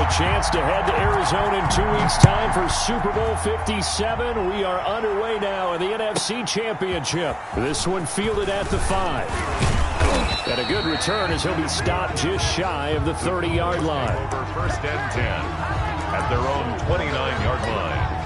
a chance to head to Arizona in 2 weeks' time for Super Bowl 57. We are underway now in the NFC Championship. This one fielded at the 5. And a good return as he'll be stopped just shy of the 30-yard line. Over first and 10 at their own 29-yard line.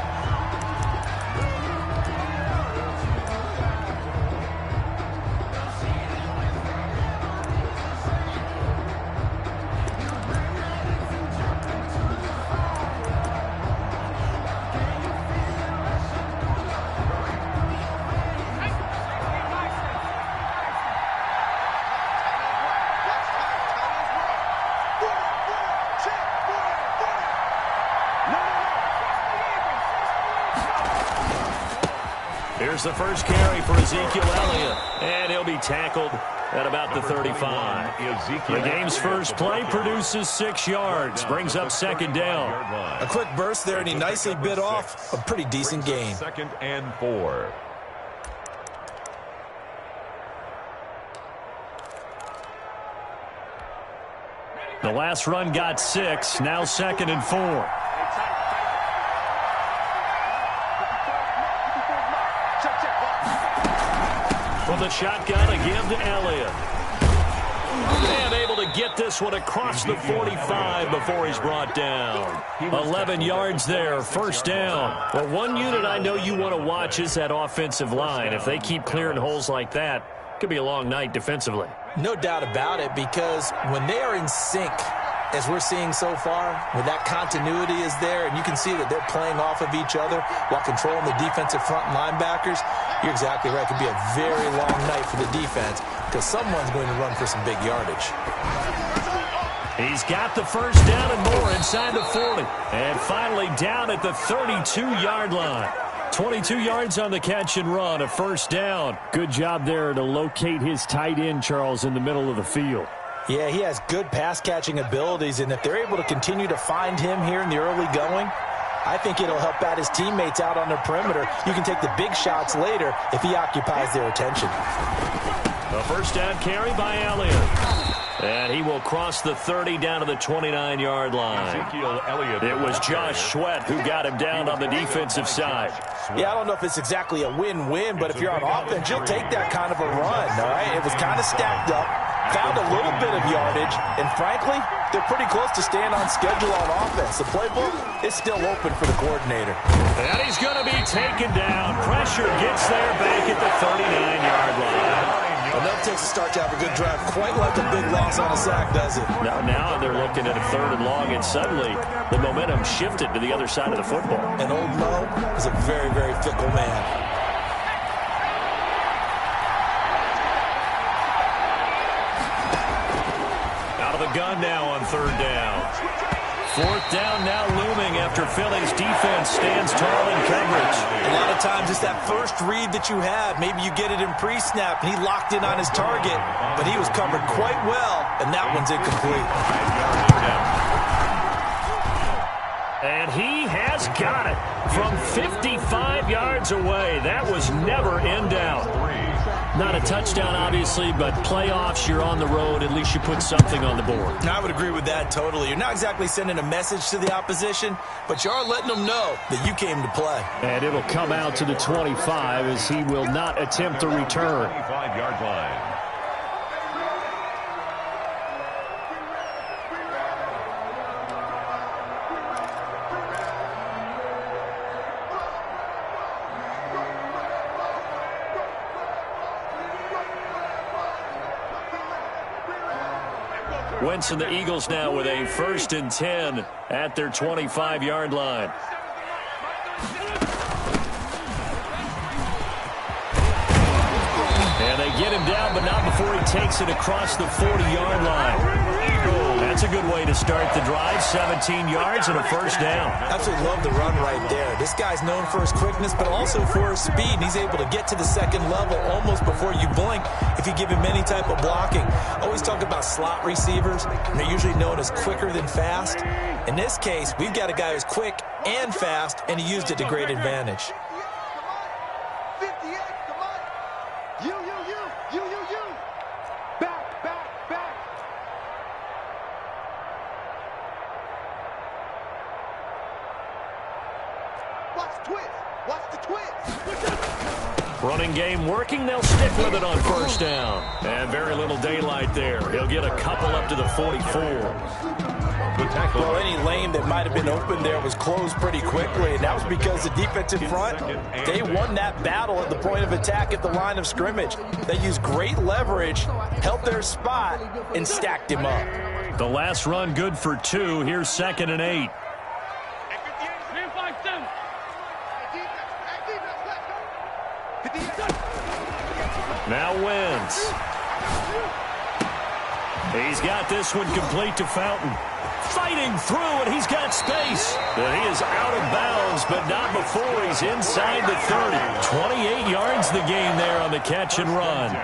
Here's the first carry for Ezekiel Elliott, and he'll be tackled at about the 35. The game's first play produces 6 yards, brings up second down. A quick burst there, and he nicely bit off a pretty decent gain. Second and 4. The last run got 6, now second and 4. From the shotgun, a give to Elliott. And able to get this one across the 45 before he's brought down. 11 yards there, first down. Well, one unit I know you want to watch is that offensive line. If they keep clearing holes like that, it could be a long night defensively. No doubt about it, because when they are in sync, as we're seeing so far, when that continuity is there and you can see that they're playing off of each other while controlling the defensive front linebackers, you're exactly right. It could be a very long night for the defense because someone's going to run for some big yardage. He's got the first down and more inside the 40. And finally down at the 32-yard line. 22 yards on the catch and run, a first down. Good job there to locate his tight end, Charles, in the middle of the field. Yeah, he has good pass-catching abilities, and if they're able to continue to find him here in the early going, I think it'll help out his teammates out on the perimeter. You can take the big shots later if he occupies their attention. A first down carry by Elliott. And he will cross the 30 down to the 29-yard line. Ezekiel Elliott. It was Josh Sweat who got him down on the defensive side. Yeah, I don't know if it's exactly a win-win, but if you're on offense, you'll take that kind of a run, all right? It was kind of stacked up, found a little bit of yardage, and frankly, they're pretty close to staying on schedule on offense. The playbook is still open for the coordinator. And he's going to be taken down. Pressure gets there back at the 39-yard line. Enough takes a start to have a good drive, quite like a big loss on a sack, does it? Now they're looking at a 3rd and long, and suddenly the momentum shifted to the other side of the football. And old Mo is a very, very fickle man. Out of the gun now on 3rd down. 4th down now looming after Philly's defense stands tall in coverage. A lot of times it's that first read that you have. Maybe you get it in pre-snap. He locked in on his target, but he was covered quite well, and that one's incomplete. And he has got it from 55 yards away. That was never in doubt. Not a touchdown, obviously, but playoffs, you're on the road. At least you put something on the board. I would agree with that totally. You're not exactly sending a message to the opposition, but you are letting them know that you came to play. And it'll come out to the 25 as he will not attempt to return. 25-yard line. Wentz and the Eagles now with a 1st and 10 at their 25-yard line. And they get him down, but not before he takes it across the 40-yard line. That's a good way to start the drive. 17 yards and a first down. Absolutely love the run right there. This guy's known for his quickness, but also for his speed. And he's able to get to the second level almost before you blink if you give him any type of blocking. Always talk about slot receivers, and they're usually known as quicker than fast. In this case, we've got a guy who's quick and fast, and he used it to great advantage. Running game working. They'll stick with it on first down. And very little daylight there. He'll get a couple up to the 44. Well, any lane that might have been open there was closed pretty quickly, and that was because the defensive front, they won that battle at the point of attack at the line of scrimmage. They used great leverage, held their spot, and stacked him up. The last run good for 2. Here's 2nd and 8. Now wins. He's got this one complete to Fountain. Fighting through, and he's got space. But he is out of bounds, but not before he's inside the 30. 28 yards the gain there on the catch and run.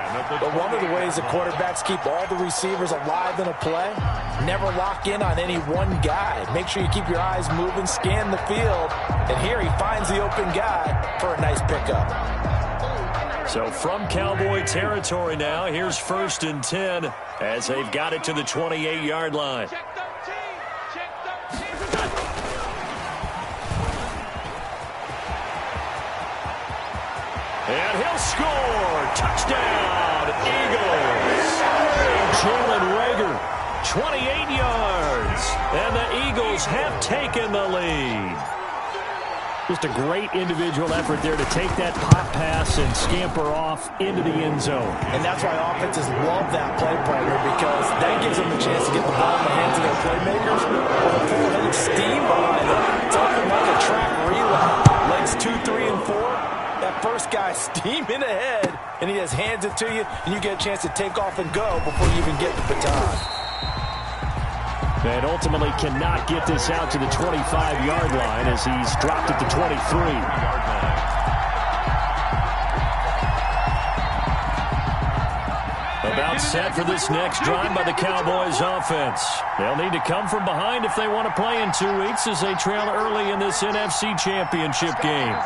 But one of the ways the quarterbacks keep all the receivers alive in a play, never lock in on any one guy. Make sure you keep your eyes moving, scan the field, and here he finds the open guy for a nice pickup. So from Cowboy territory now, here's 1st and 10 as they've got it to the 28-yard line. And he'll score. Touchdown, Eagles. Jalen Reagor, 28 yards. And the Eagles have taken the lead. Just a great individual effort there to take that pop pass and scamper off into the end zone. And that's why offenses love that play partner, because that gives them a chance to get the ball in the hands of their playmakers with a full-headed steam behind them. It's often like a track relay. Legs 2, 3, and 4. That first guy steaming ahead, and he just hands it to you, and you get a chance to take off and go before you even get the baton. And ultimately cannot get this out to the 25-yard line as he's dropped at the 23. About set for this next drive by the Cowboys offense. They'll need to come from behind if they want to play in 2 weeks as they trail early in this NFC Championship game.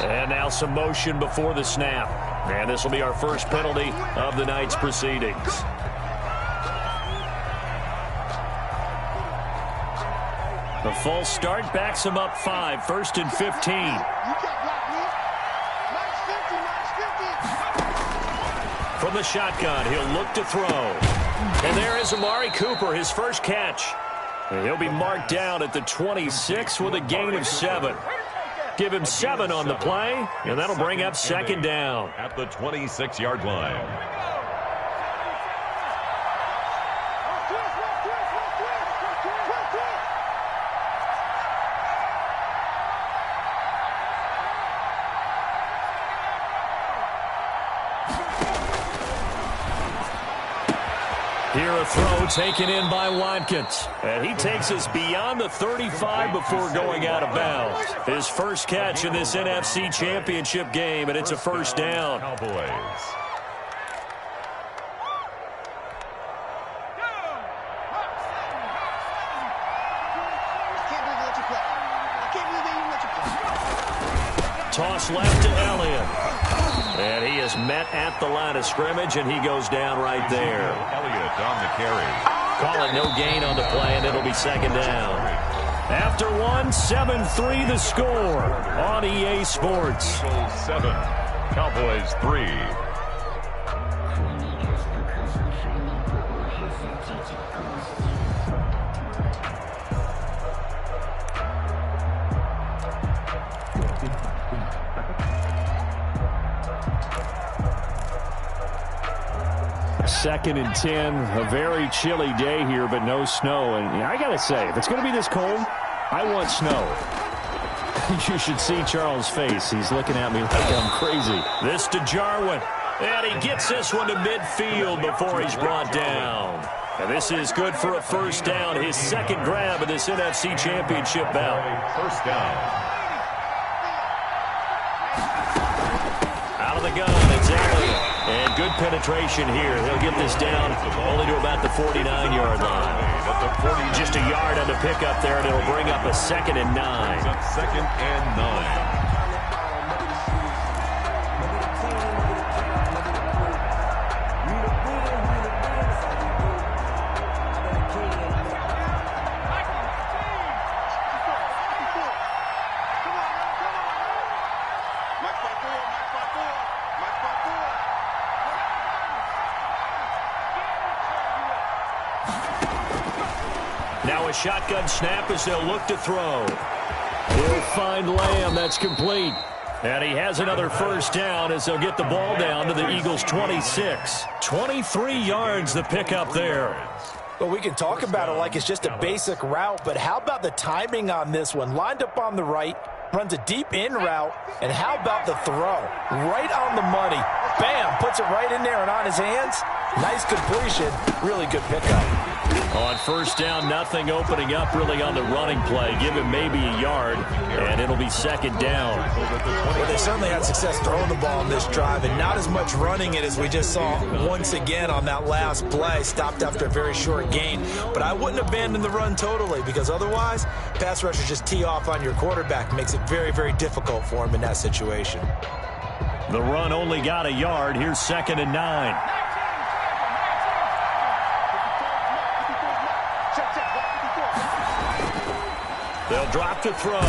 And now some motion before the snap. And this will be our first penalty of the night's proceedings. The false start backs him up 5, 1st and 15. From the shotgun, he'll look to throw. And there is Amari Cooper, his first catch. And he'll be marked down at the 26 with a gain of 7. Give him 7 on the play, and that'll bring up 2nd down. At the 26-yard line. Here a throw taken in by Watkins. And he takes us beyond the 35 before going out of bounds. His first catch in this NFC Championship game, and it's a first down. Cowboys. Toss left to Elliott. And he is met at the line of scrimmage, and he goes down right there. Elliott on the carry. Call it no gain on the play, and it'll be 2nd down. After 1, 7-3 the score on EA Sports. Eagles 7, Cowboys 3. Second and 10, a very chilly day here, but no snow. And I got to say, if it's going to be this cold, I want snow. You should see Charles' face. He's looking at me like I'm crazy. This to Jarwin. And he gets this one to midfield before he's brought down. And this is good for a first down. His second grab of this NFC Championship bout. First down. Out of the gun, it's Elliott. And good penetration here. He'll get this down only to about the 49-yard line. Just a yard on the pickup there, and it'll bring up a 2nd and 9. 2nd and 9. Now a shotgun snap as they'll look to throw. He'll find Lamb. That's complete. And he has another first down as they'll get the ball down to the Eagles' 26. 23 yards the pickup there. Well, we can talk about it like it's just a basic route, but how about the timing on this one? Lined up on the right, runs a deep in route, and how about the throw? Right on the money. Bam, puts it right in there and on his hands. Nice completion, really good pickup. On first down, nothing opening up really on the running play. Give him maybe a yard, and it'll be second down. Well, they certainly had success throwing the ball in this drive, and not as much running it as we just saw once again on that last play. Stopped after a very short gain. But I wouldn't abandon the run totally, because otherwise, pass rushers just tee off on your quarterback. Makes it very, very difficult for him in that situation. The run only got a yard. Here's 2nd and 9. They'll drop to throw.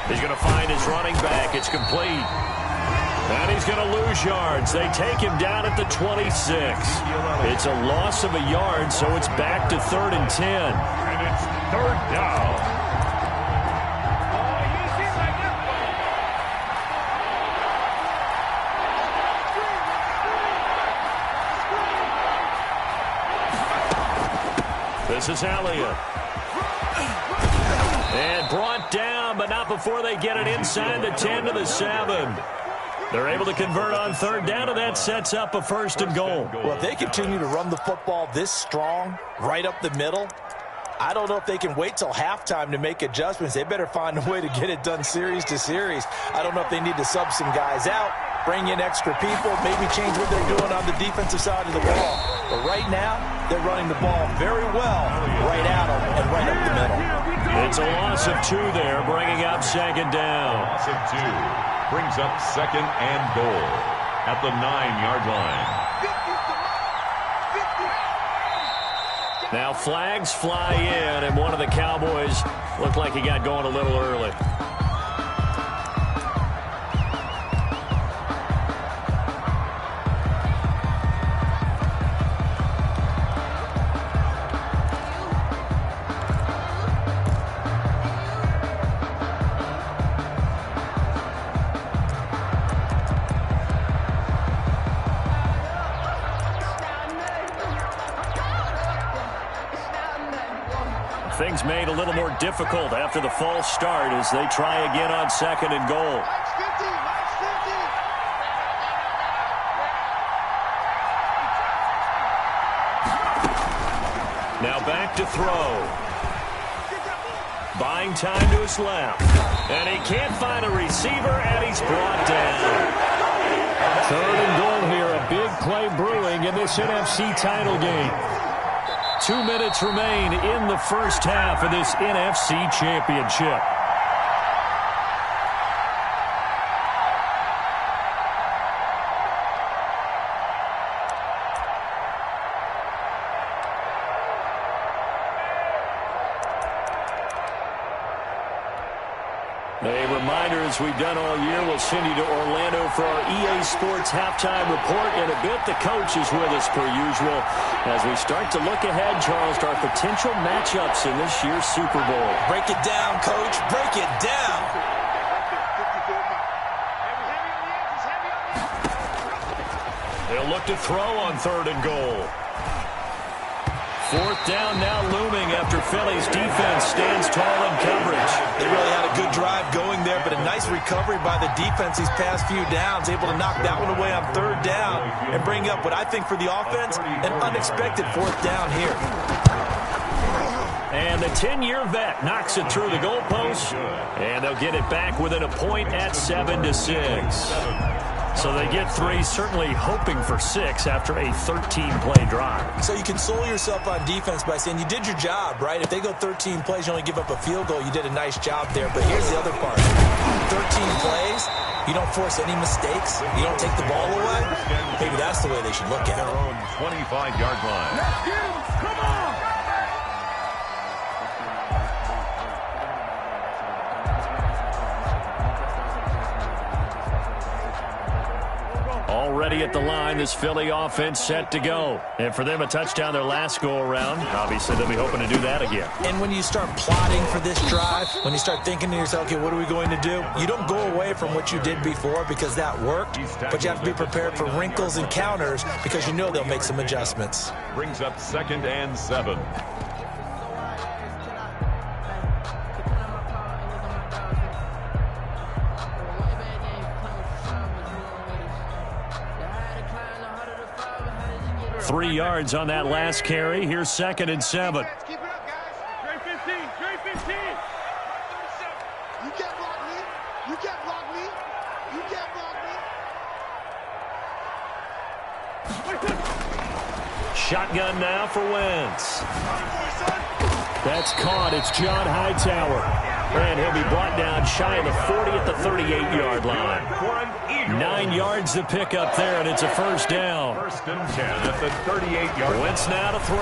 He's going to find his running back. It's complete. And he's going to lose yards. They take him down at the 26. It's a loss of a yard, so it's back to 3rd and 10. And it's 3rd down. This is Elliott. And brought down, but not before they get it inside the 10 to the 7. They're able to convert on 3rd down, and that sets up a 1st and goal. Well, if they continue to run the football this strong, right up the middle, I don't know if they can wait till halftime to make adjustments. They better find a way to get it done series to series. I don't know if they need to sub some guys out, bring in extra people, maybe change what they're doing on the defensive side of the ball. But right now, they're running the ball very well right at them and right up the middle. It's a loss of 2 there, bringing up 2nd down. Loss of 2 brings up 2nd and goal at the 9-yard line. Now flags fly in, and one of the Cowboys looked like he got going a little early. Things made a little more difficult after the false start as they try again on 2nd and goal. Now back to throw. Buying time to his left. And he can't find a receiver, and he's brought down. 3rd and goal here. A big play brewing in this NFC title game. 2 minutes remain in the first half of this NFC championship. A reminder, as we've done all year, we'll send you to Orlando for our EA Sports halftime report. In a bit, the coach is with us per usual as we start to look ahead, Charles, to our potential matchups in this year's Super Bowl. Break it down, Coach. Break it down. They'll look to throw on 3rd and goal. 4th down now looming after Philly's defense stands tall in coverage. They really had a good drive going there, but a nice recovery by the defense these past few downs, able to knock that one away on 3rd down and bring up what I think for the offense, an unexpected 4th down here. And the 10-year vet knocks it through the goalpost, and they'll get it back within a point at 7-6. So they get 3, certainly hoping for 6 after a 13-play drive. So you console yourself on defense by saying you did your job, right? If they go 13 plays, you only give up a field goal, you did a nice job there. But here's the other part. 13 plays, you don't force any mistakes, you don't take the ball away. Maybe that's the way they should look at it. Their own 25-yard line. Let's get him! Come on! ready at the line. This Philly offense set to go. And for them, a touchdown their last go-around. Obviously, they'll be hoping to do that again. And when you start plotting for this drive, when you start thinking to yourself, okay, what are we going to do? You don't go away from what you did before because that worked, but you have to be prepared for wrinkles and counters because you know they'll make some adjustments. Brings up 2nd and 7. Three yards on that last carry. Here's 2nd and 7. Keep it up, guys. Trey 15. Trey 15. You can't block me. You can't block me. You can't block me. Shotgun now for Wentz. That's caught. It's John Hightower. And he'll be brought down shy of the 40 at the 38-yard line. 9 yards to pick up there, and it's a first down. 1st and 10 at the 38-yard line. Wentz now to throw.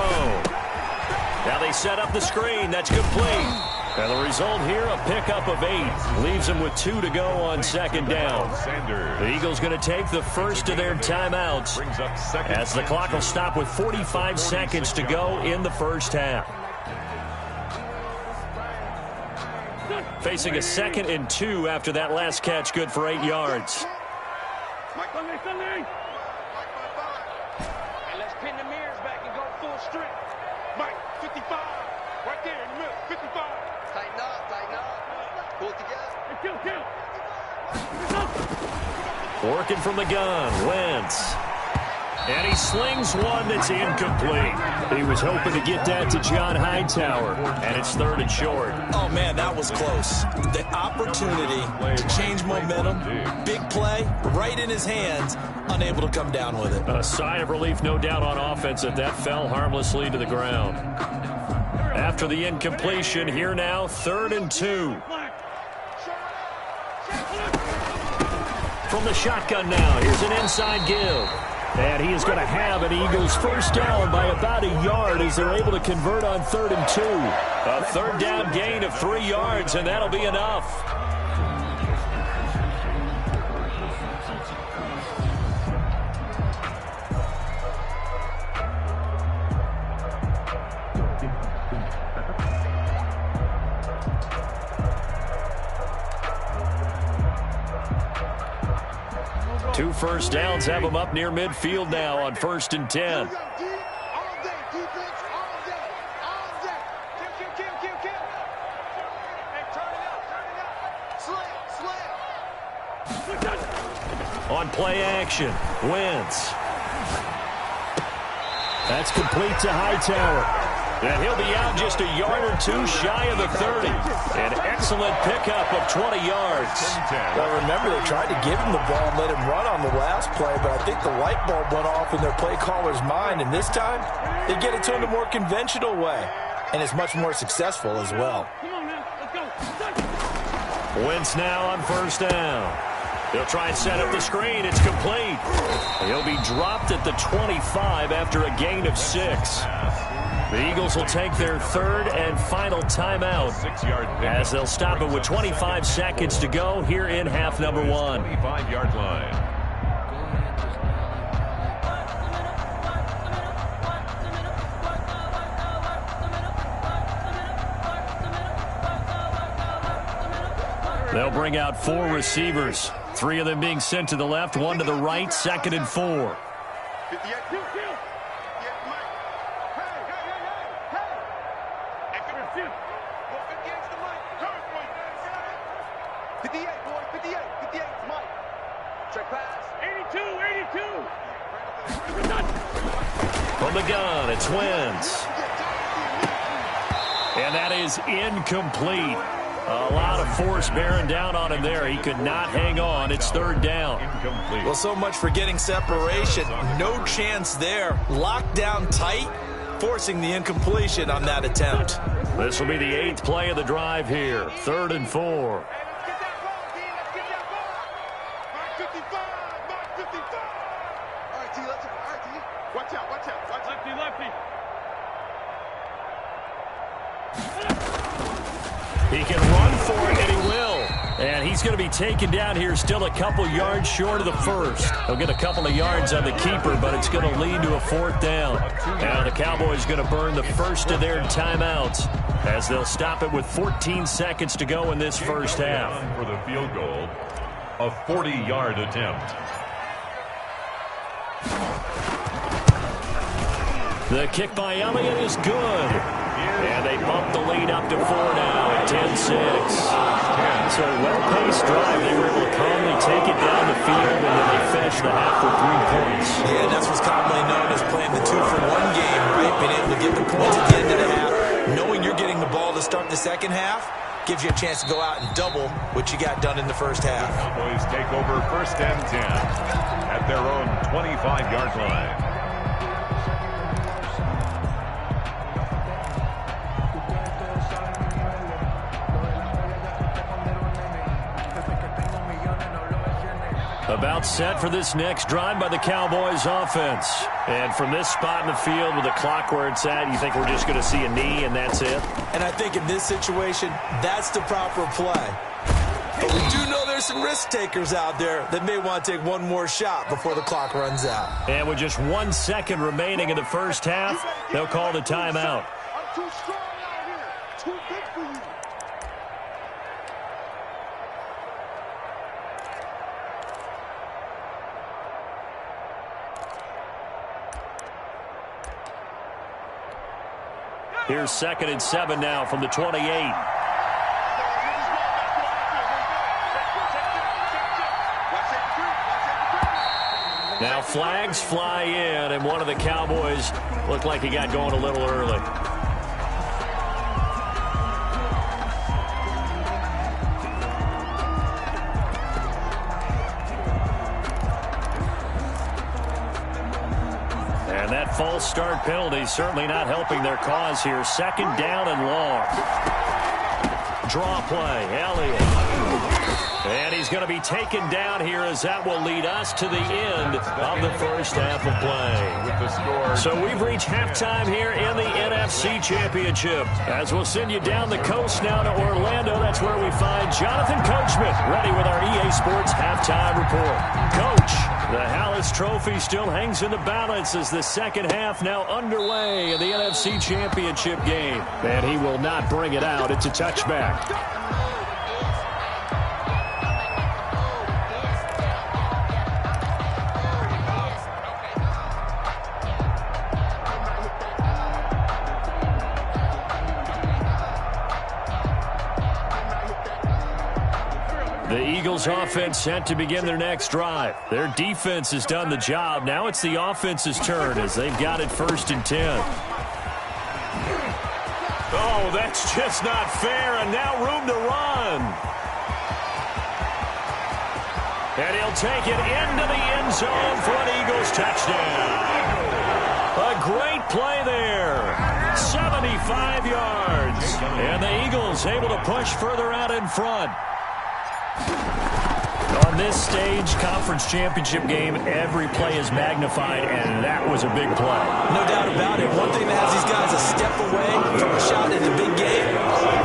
Now they set up the screen. That's complete. And the result here, a pickup of 8. Leaves them with 2 to go on 2nd down. The Eagles going to take the first of their timeouts as the clock will stop with 45 seconds to go in the first half. Facing a 2nd and 2 after that last catch, good for 8 yards. Mike, hey, let's pin the mirrors back and go full strength. Mike, 55. Right there in the middle, 55. Tighten up. Pull it together. Kill. Working from the gun, Wentz. And he slings one that's incomplete. He was hoping to get that to John Hightower, and it's 3rd and short. Oh, man, that was close. The opportunity to change momentum, big play, right in his hands, unable to come down with it. A sigh of relief, no doubt, on offense that fell harmlessly to the ground. After the incompletion, here now, 3rd and 2. From the shotgun now, here's an inside give. And he is going to have an Eagles first down by about a yard as they're able to convert on 3rd and 2. A 3rd down gain of 3 yards, and that'll be enough. Two first downs have them up near midfield now on 1st and 10. On play action, Wentz. That's complete to Hightower. And he'll be out just a yard or 2 shy of the 30. An excellent pickup of 20 yards. Well, remember, they tried to give him the ball and let him run on the last play, but I think the light bulb went off in their play caller's mind, and this time they get it to him the more conventional way, and it's much more successful as well. Wentz now on 1st down. He'll try and set up the screen. It's complete. He'll be dropped at the 25 after a gain of 6. The Eagles will take their 3rd and final timeout as they'll stop it with 25 seconds to go here in half number 1. 25-yard line. They'll bring out 4 receivers. 3 of them being sent to the left, 1 to the right, 2nd and 4. 82. From the gun, it's Wentz. And that is incomplete. A lot of force bearing down on him there. He could not hang on. It's 3rd down. Incomplete. Well, so much for getting separation. No chance there. Locked down tight, forcing the incompletion on that attempt. This will be the 8th play of the drive here. 3rd and 4. He can run for it, and he will. And he's going to be taken down here still a couple yards short of the first. He'll get a couple of yards on the keeper, but it's going to lead to a fourth down. Now the Cowboys going to burn the first of their timeouts as they'll stop it with 14 seconds to go in this first half. For the field goal, a 40-yard attempt. The kick by Elliott is good. And they bump the lead up to 4 now at 10-6. So a well-paced drive. They were able to calmly take it down the field, and then they finished the half with 3 points. Yeah, and that's what's commonly known as playing the 2-for-1 game, right? Being able to get the points at the end of the half. Knowing you're getting the ball to start the second half gives you a chance to go out and double what you got done in the first half. The Cowboys take over first and 10 at their own 25-yard line. About set for this next drive by the Cowboys offense. And from this spot in the field with the clock where it's at, you think we're just going to see a knee and that's it? And I think in this situation, that's the proper play. But we do know there's some risk takers out there that may want to take one more shot before the clock runs out. And with just 1 second remaining in the first half, they'll call the timeout. I'm too strong out here. Too big for you. Here's 2nd and 7 now from the 28. Now flags fly in, and one of the Cowboys looked like he got going a little early. And that false start penalty certainly not helping their cause here. 2nd down and long. Draw play, Elliott. And he's going to be taken down here as that will lead us to the end of the first half of play. So we've reached halftime here in the NFC Championship. As we'll send you down the coast now to Orlando, that's where we find Jonathan Coachman ready with our EA Sports halftime report. Coach, the Hallis Trophy still hangs in the balance as the second half now underway in the NFC Championship game. And he will not bring it out. It's a touchback. The Eagles offense set to begin their next drive. Their defense has done the job. Now it's the offense's turn as they've got it 1st and 10. Oh, that's just not fair, and now room to run. And he'll take it into the end zone for an Eagles touchdown. A great play there. 75 yards. And the Eagles able to push further out in front. On this stage, conference championship game, every play is magnified, and that was a big play. No doubt about it. One thing that has these guys a step away from a shot in the big game,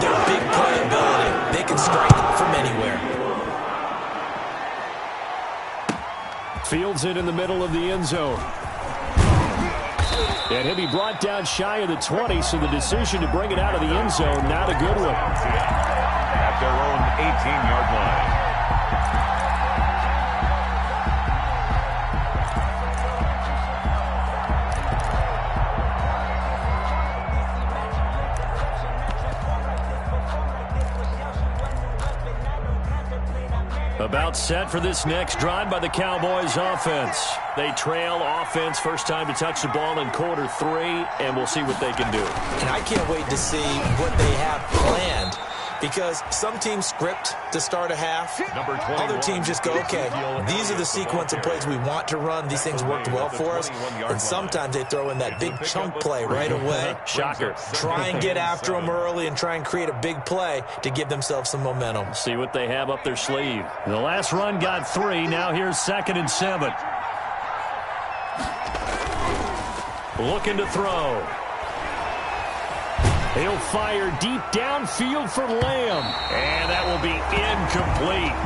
their big play ability. They can strike from anywhere. Fields it in the middle of the end zone. And he'll be brought down shy of the 20, so the decision to bring it out of the end zone, not a good one. At their own 18-yard line. About set for this next drive by the Cowboys offense. They trail offense, first time to touch the ball in quarter 3, and we'll see what they can do. And I can't wait to see what they have planned, because some teams script to start a half. Other teams just go, okay, these are the sequence of plays we want to run. These things worked well for us. And sometimes they throw in that big chunk play right away. Shocker. Try and get after them early and try and create a big play to give themselves some momentum. See what they have up their sleeve. The last run got 3. Now here's 2nd and 7. Looking to throw. He'll fire deep downfield for Lamb. And that will be incomplete.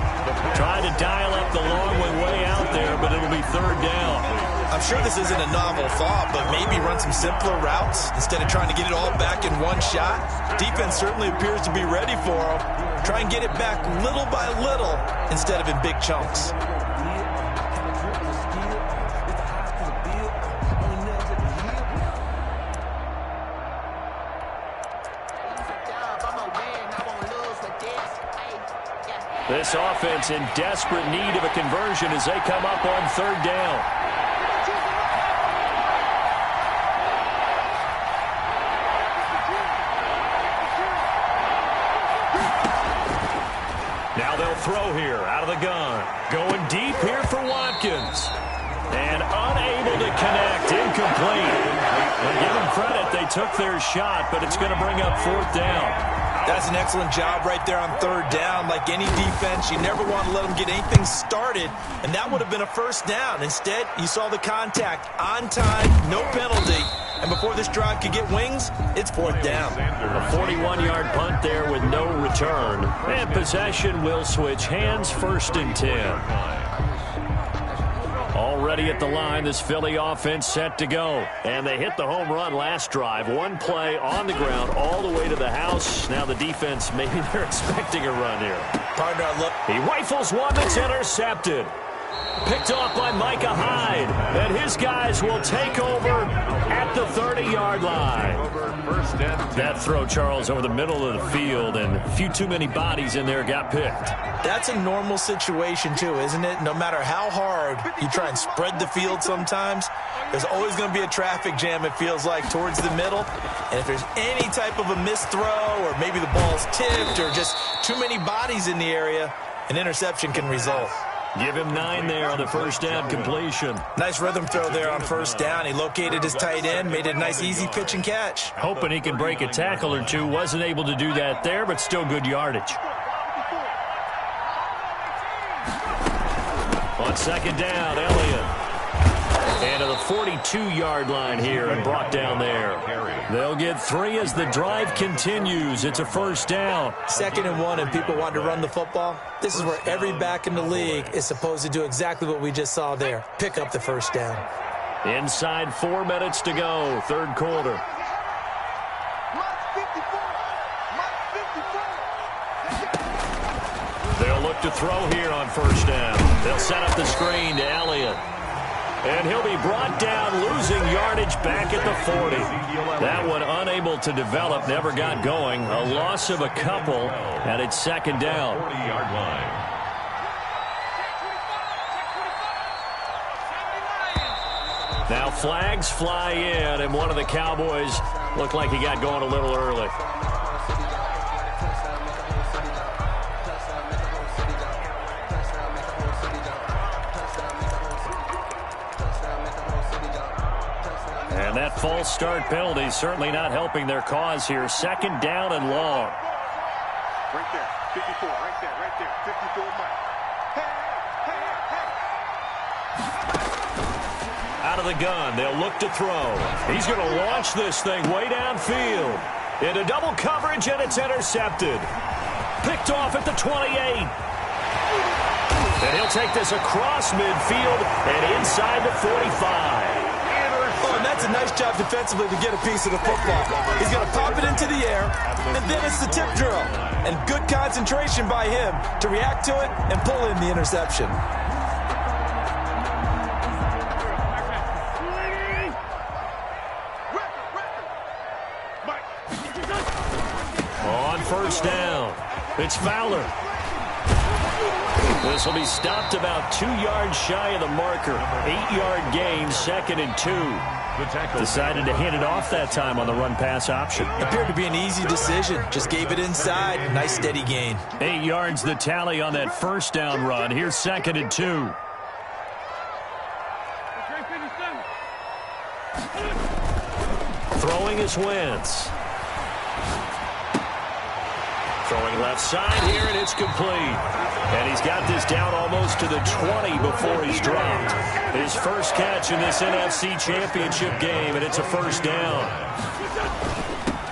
Trying to dial up the long way out there, but it'll be third down. I'm sure this isn't a novel thought, but maybe run some simpler routes instead of trying to get it all back in one shot. Defense certainly appears to be ready for him. Try and get it back little by little instead of in big chunks. This offense in desperate need of a conversion as they come up on third down. Now they'll throw here out of the gun. Going deep here for Watkins. And unable to connect. Incomplete. Well, give them credit. They took their shot, but it's going to bring up fourth down. That's an excellent job right there on third down. Like any defense, you never want to let them get anything started, and that would have been a first down. Instead, you saw the contact on time, no penalty, and before this drive could get wings, it's fourth down. A 41-yard punt there with no return, and possession will switch hands, first and 10. Already at the line, this Philly offense set to go. And they hit the home run last drive. One play on the ground all the way to the house. Now the defense, maybe they're expecting a run here. Partner, look. He rifles one that's intercepted. Picked off by Micah Hyde. And his guys will take over at the 30-yard line. That throw, Charles, over the middle of the field, and a few too many bodies in there got picked. That's a normal situation, too, isn't it? No matter how hard you try and spread the field sometimes, there's always going to be a traffic jam, it feels like, towards the middle. And if there's any type of a missed throw, or maybe the ball's tipped, or just too many bodies in the area, an interception can result. Give him 9 there on the first down completion. Nice rhythm throw there on first down. He located his tight end, made it a nice easy pitch and catch. Hoping he can break a tackle or two. Wasn't able to do that there, but still good yardage. On second down, Elliott. And to the 42-yard line here and brought down there. They'll get 3 as the drive continues. It's a first down. 2nd and 1, and people want to run the football. This is where every back in the league is supposed to do exactly what we just saw there. Pick up the first down. Inside 4 minutes to go, third quarter. They'll look to throw here on first down. They'll set up the screen to Elliott. And he'll be brought down, losing yardage back at the 40. That one unable to develop, never got going. A loss of a couple, and it's second down. 40-yard line. Now flags fly in, and one of the Cowboys looked like he got going a little early. And that false start penalty certainly not helping their cause here. Second down and long. Right there, 54, right there, 54 Mike. Out of the gun, they'll look to throw. He's going to launch this thing way downfield. Into double coverage, and it's intercepted. Picked off at the 28. And he'll take this across midfield and inside the 45. Oh, and that's a nice job defensively to get a piece of the football. He's going to pop it into the air, and then it's the tip drill. And good concentration by him to react to it and pull in the interception. On first down, it's Fowler. This will be stopped about 2 yards shy of the marker. 8-yard gain, 2nd and 2. Decided to hand it off that time on the run-pass option. Appeared to be an easy decision. Just gave it inside. Nice steady gain. 8 yards the tally on that first down run. Here's 2nd and 2. Throwing is Wentz. Throwing left side here, and it's complete. And he's got this down almost to the 20 before he's dropped. His first catch in this NFC Championship game, and it's a first down.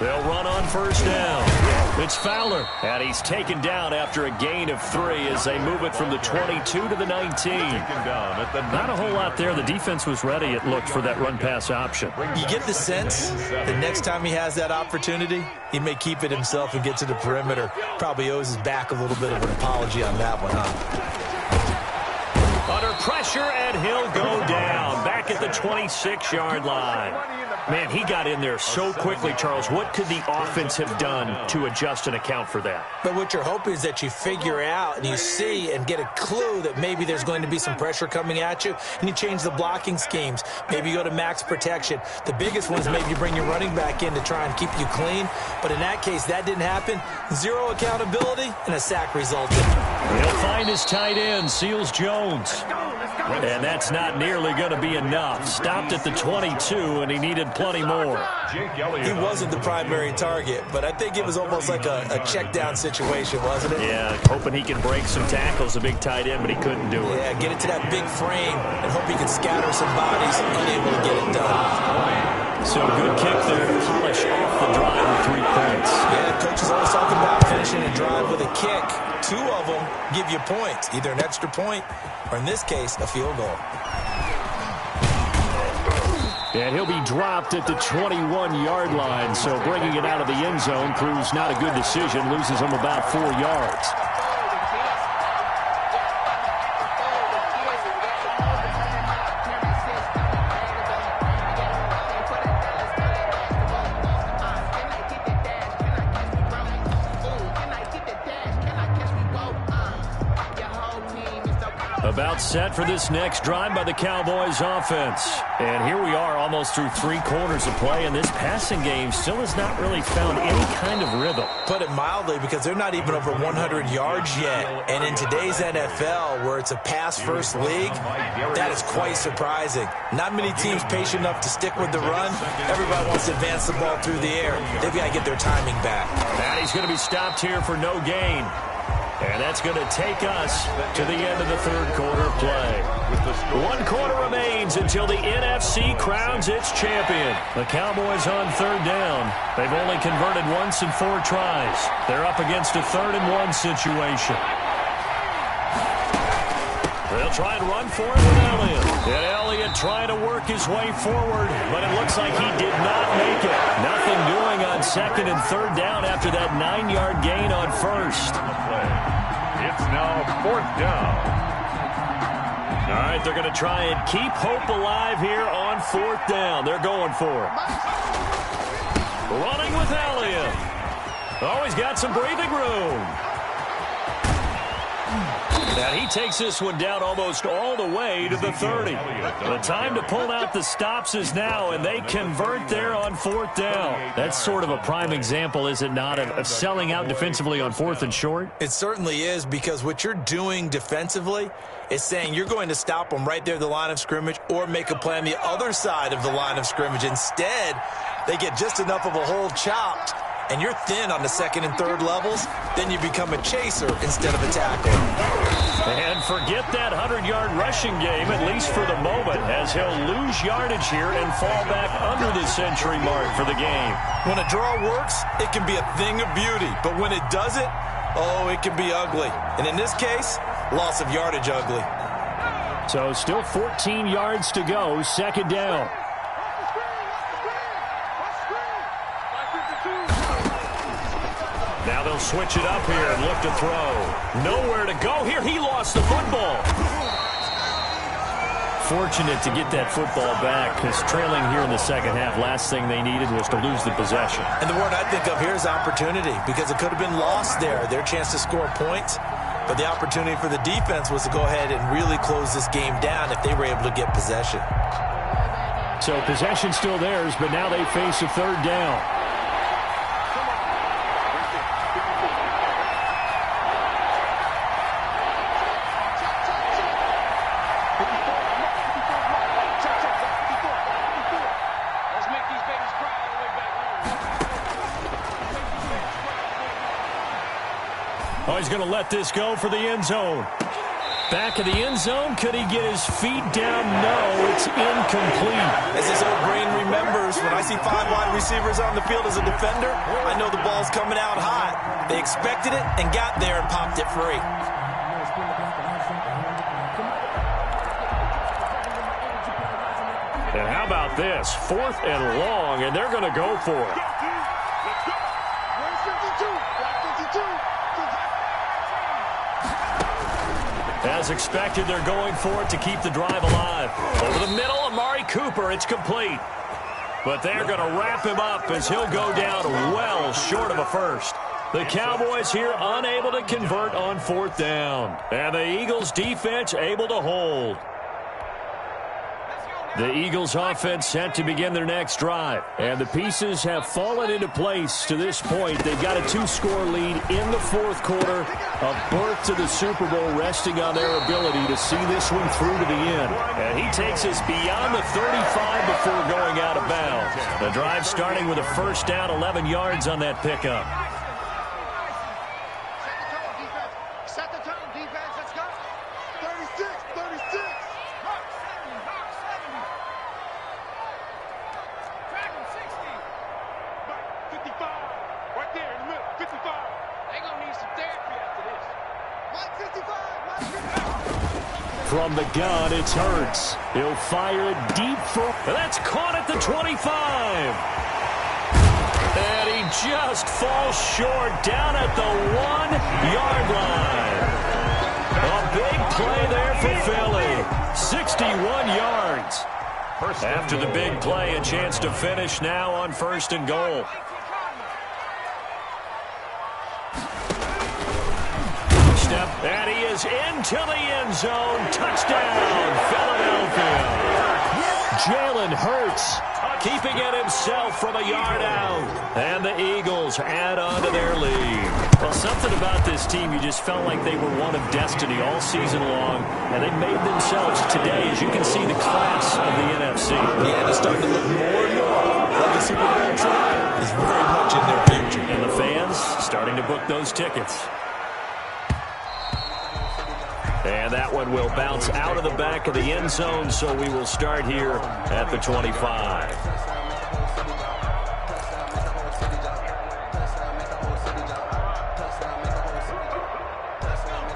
They'll run on first down. It's Fowler, and he's taken down after a gain of 3 as they move it from the 22 to the 19. Not a whole lot there. The defense was ready, it looked, for that run-pass option. You get the sense that next time he has that opportunity, he may keep it himself and get to the perimeter. Probably owes his back a little bit of an apology on that one, huh? Under pressure, and he'll go down. Back at the 26-yard line. Man, he got in there so quickly, Charles. What could the offense have done to adjust and account for that? But what you're hoping is that you figure out and you see and get a clue that maybe there's going to be some pressure coming at you, and you change the blocking schemes. Maybe you go to max protection. The biggest one is maybe you bring your running back in to try and keep you clean. But in that case, that didn't happen. 0 accountability, and a sack resulted. He'll find his tight end, Seals Jones. And that's not nearly going to be enough. Stopped at the 22, and he needed plenty more. He wasn't the primary target, but I think it was almost like a check-down situation, wasn't it? Yeah, hoping he could break some tackles, a big tight end, but he couldn't do it. Yeah, get it to that big frame and hope he could scatter some bodies, unable to get it done. So good kick there to polish off the drive with 3 points. Yeah, coaches always talk about finishing a drive with a kick. 2 of them give you points, either an extra point or, in this case, a field goal. And he'll be dropped at the 21-yard line, so bringing it out of the end zone proves not a good decision, loses him about 4 yards. About set for this next drive by the Cowboys offense. And here we are almost through 3 quarters of play, and this passing game still has not really found any kind of rhythm. Put it mildly, because they're not even over 100 yards yet. And in today's NFL, where it's a pass-first league, that is quite surprising. Not many teams patient enough to stick with the run. Everybody wants to advance the ball through the air. They've got to get their timing back. And he's going to be stopped here for no gain. And that's going to take us to the end of the 3rd quarter play. 1 quarter remains until the NFC crowns its champion. The Cowboys on 3rd down. They've only converted once in 4 tries. They're up against a 3rd and 1 situation. They'll try and run for it with Elliott. And Elliott trying to work his way forward, but it looks like he did not make it. Nothing doing on 2nd and 3rd down after that 9-yard gain on 1st. It's now 4th down. All right, they're going to try and keep hope alive here on 4th down. They're going for it. Running with Elliott. Oh, he's got some breathing room. Now he takes this one down almost all the way to the 30. The time to pull out the stops is now, and they convert there on 4th down. That's sort of a prime example, is it not, of selling out defensively on 4th and short? It certainly is, because what you're doing defensively is saying you're going to stop them right there at the line of scrimmage or make a play on the other side of the line of scrimmage. Instead, they get just enough of a hole chopped, and you're thin on the 2nd and 3rd levels, then you become a chaser instead of a tackler. And forget that 100-yard rushing game, at least for the moment, as he'll lose yardage here and fall back under the century mark for the game. When a draw works, it can be a thing of beauty, but when it doesn't, oh, it can be ugly. And in this case, loss of yardage ugly. So still 14 yards to go, 2nd down. Now they'll switch it up here and look to throw. Nowhere to go here. He lost the football. Fortunate to get that football back, because trailing here in the 2nd half, last thing they needed was to lose the possession. And the word I think of here is opportunity, because it could have been lost there, their chance to score points. But the opportunity for the defense was to go ahead and really close this game down if they were able to get possession. So possession still theirs, but now they face a 3rd down. Oh, he's going to let this go for the end zone. Back of the end zone. Could he get his feet down? No, it's incomplete. As his old brain remembers, when I see 5 wide receivers on the field as a defender, I know the ball's coming out hot. They expected it and got there and popped it free. And how about this? 4th and long, and they're going to go for it. As expected, they're going for it to keep the drive alive. Over the middle, Amari Cooper, it's complete. But they're going to wrap him up as he'll go down well short of a first. The Cowboys here unable to convert on 4th down. And the Eagles defense able to hold. The Eagles offense set to begin their next drive. And the pieces have fallen into place to this point. They've got a 2-score lead in the 4th quarter. A berth to the Super Bowl resting on their ability to see this one through to the end. And he takes us beyond the 35 before going out of bounds. The drive starting with a first down, 11 yards on that pickup. Set the tone, defense. Let's go. 36, 36. 55. Right there in the middle. 55. They gonna need some therapy after this. Mike 55. From the gun, it's Hurts. He'll fire it deep for... That's caught at the 25. And he just falls short down at the 1-yard line. A big play there for Philly. 61 yards. After the big play, a chance to finish now on 1st and goal. Step, and he is into the end zone. Touchdown, Philadelphia. Jalen Hurts keeping it himself from a yard out. And the Eagles add on to their lead. Well, something about this team, you just felt like they were one of destiny all season long. And they made themselves today, as you can see, the class of the NFC. Yeah, it's starting to look more and more like the Super Bowl trip is very much in their future. And the fans starting to book those tickets. And that one will bounce out of the back of the end zone, so we will start here at the 25.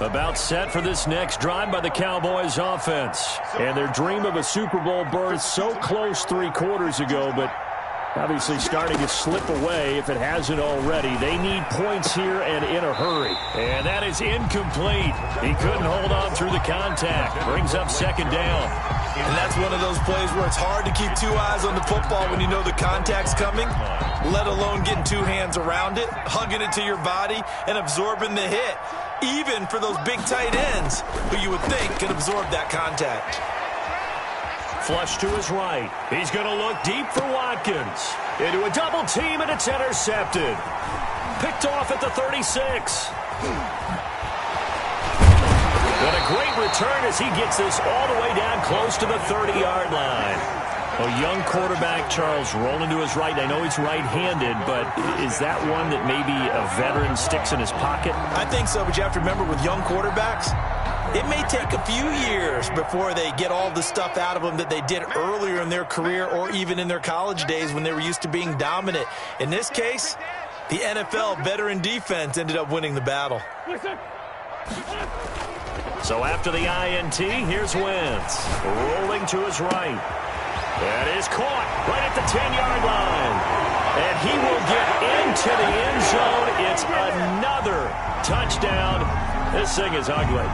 About set for this next drive by the Cowboys offense. And their dream of a Super Bowl berth so close 3 quarters ago, but obviously starting to slip away if it hasn't already. They need points here and in a hurry. And that is incomplete. He couldn't hold on through the contact. Brings up 2nd down. And that's one of those plays where it's hard to keep 2 eyes on the football when you know the contact's coming, let alone getting 2 hands around it, hugging it to your body, and absorbing the hit. Even for those big tight ends who you would think can absorb that contact. Flush to his right. He's going to look deep for Watkins. Into a double team, and it's intercepted. Picked off at the 36. And a great return as he gets this all the way down close to the 30-yard line. A young quarterback, Charles, rolling to his right. I know he's right-handed, but is that one that maybe a veteran sticks in his pocket? I think so, but you have to remember with young quarterbacks, it may take a few years before they get all the stuff out of them that they did earlier in their career or even in their college days when they were used to being dominant. In this case, the NFL veteran defense ended up winning the battle. So after the INT, here's Wentz. Rolling to his right. That is caught right at the 10-yard line. And he will get into the end zone. It's another touchdown. This thing is ugly.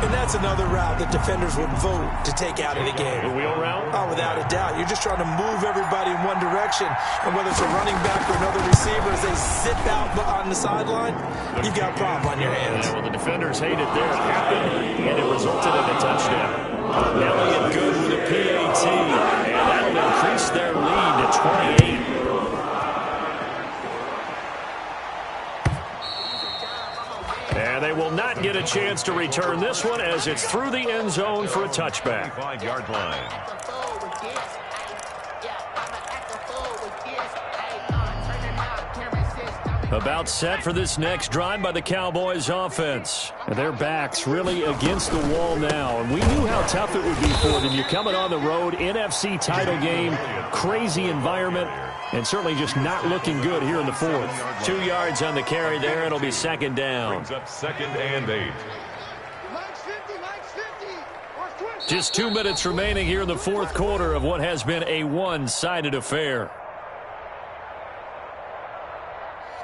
And that's another route that defenders would vote to take out of the game. The wheel route? Oh, without a doubt. You're just trying to move everybody in one direction. And whether it's a running back or another receiver, as they zip out on the sideline, you've got a problem on your hands. Yeah, well, the defenders hate it there. It happened, and it resulted in a touchdown. Elliott good with a PAT, and that'll increase their lead to 28. And they will not get a chance to return this one as it's through the end zone for a touchback. 5-yard line. About set for this next drive by the Cowboys offense. Their backs really against the wall now. And we knew how tough it would be for them. You're coming on the road, NFC title game, crazy environment, and certainly just not looking good here in the fourth. 2 yards on the carry there. It'll be second down. Brings up 2nd and 8. Just 2 minutes remaining here in the fourth quarter of what has been a one-sided affair.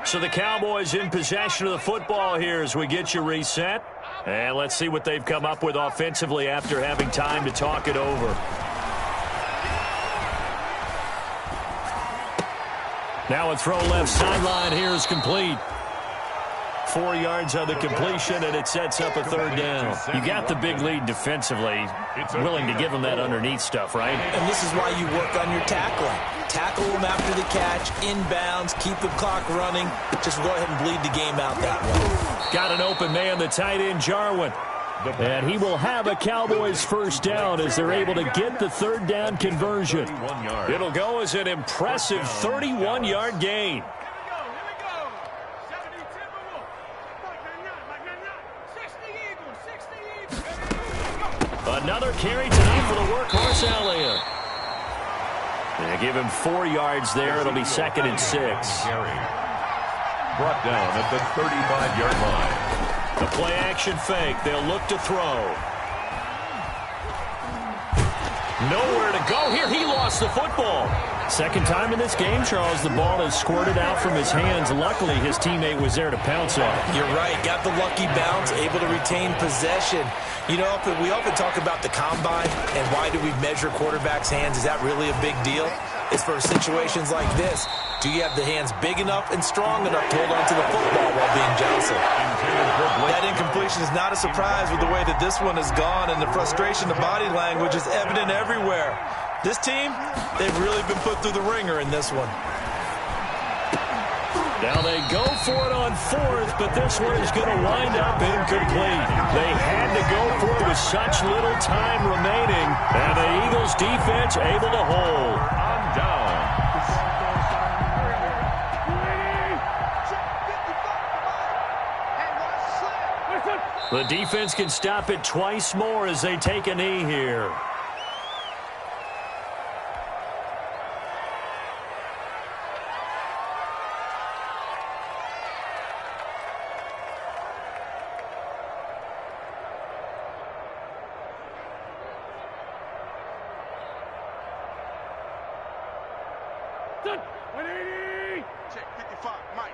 So the Cowboys in possession of the football here as we get you reset. And let's see what they've come up with offensively after having time to talk it over. Now a throw left sideline here is complete. 4 yards on the completion, and it sets up a third down. You got the big lead defensively. Willing to give them that underneath stuff, right? And this is why you work on your tackling. Tackle them after the catch, inbounds, keep the clock running. Just go ahead and bleed the game out that way. Got an open man, the tight end, Jarwin. And he will have a Cowboys first down as they're able to get the third down conversion. It'll go as an impressive 31-yard gain. Another carry tonight for the workhorse Elliott. They give him 4 yards there. It'll be 2nd and 6. Brought down at the 35-yard line. The play-action fake. They'll look to throw. Nowhere to go here. He lost the football. Second time in this game, Charles, the ball has squirted out from his hands. Luckily, his teammate was there to pounce on it. You're right. Got the lucky bounce, able to retain possession. You know, we often talk about the combine and why do we measure quarterbacks' hands. Is that really a big deal? It's for situations like this. Do you have the hands big enough and strong enough to hold on to the football while being jostled? That incompletion is not a surprise with the way that this one has gone, and the frustration, the body language is evident everywhere. This team, they've really been put through the ringer in this one. Now they go for it on fourth, but this one is going to wind up incomplete. They had to go for it with such little time remaining, and the Eagles defense able to hold. On down. The defense can stop it twice more as they take a knee here. Check 55, Mike.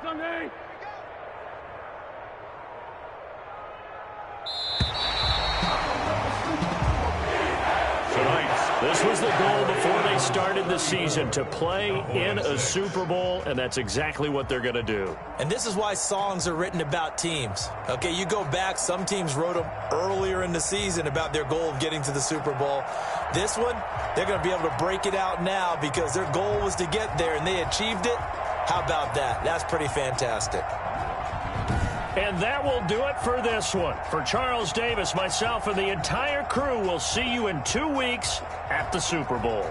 Sunday. This was the goal before they started the season, to play in a Super Bowl, and that's exactly what they're going to do. And this is why songs are written about teams. Okay, you go back, some teams wrote them earlier in the season about their goal of getting to the Super Bowl. This one, they're going to be able to break it out now because their goal was to get there, and they achieved it. How about that? That's pretty fantastic. And that will do it for this one. For Charles Davis, myself, and the entire crew, we'll see you in 2 weeks at the Super Bowl.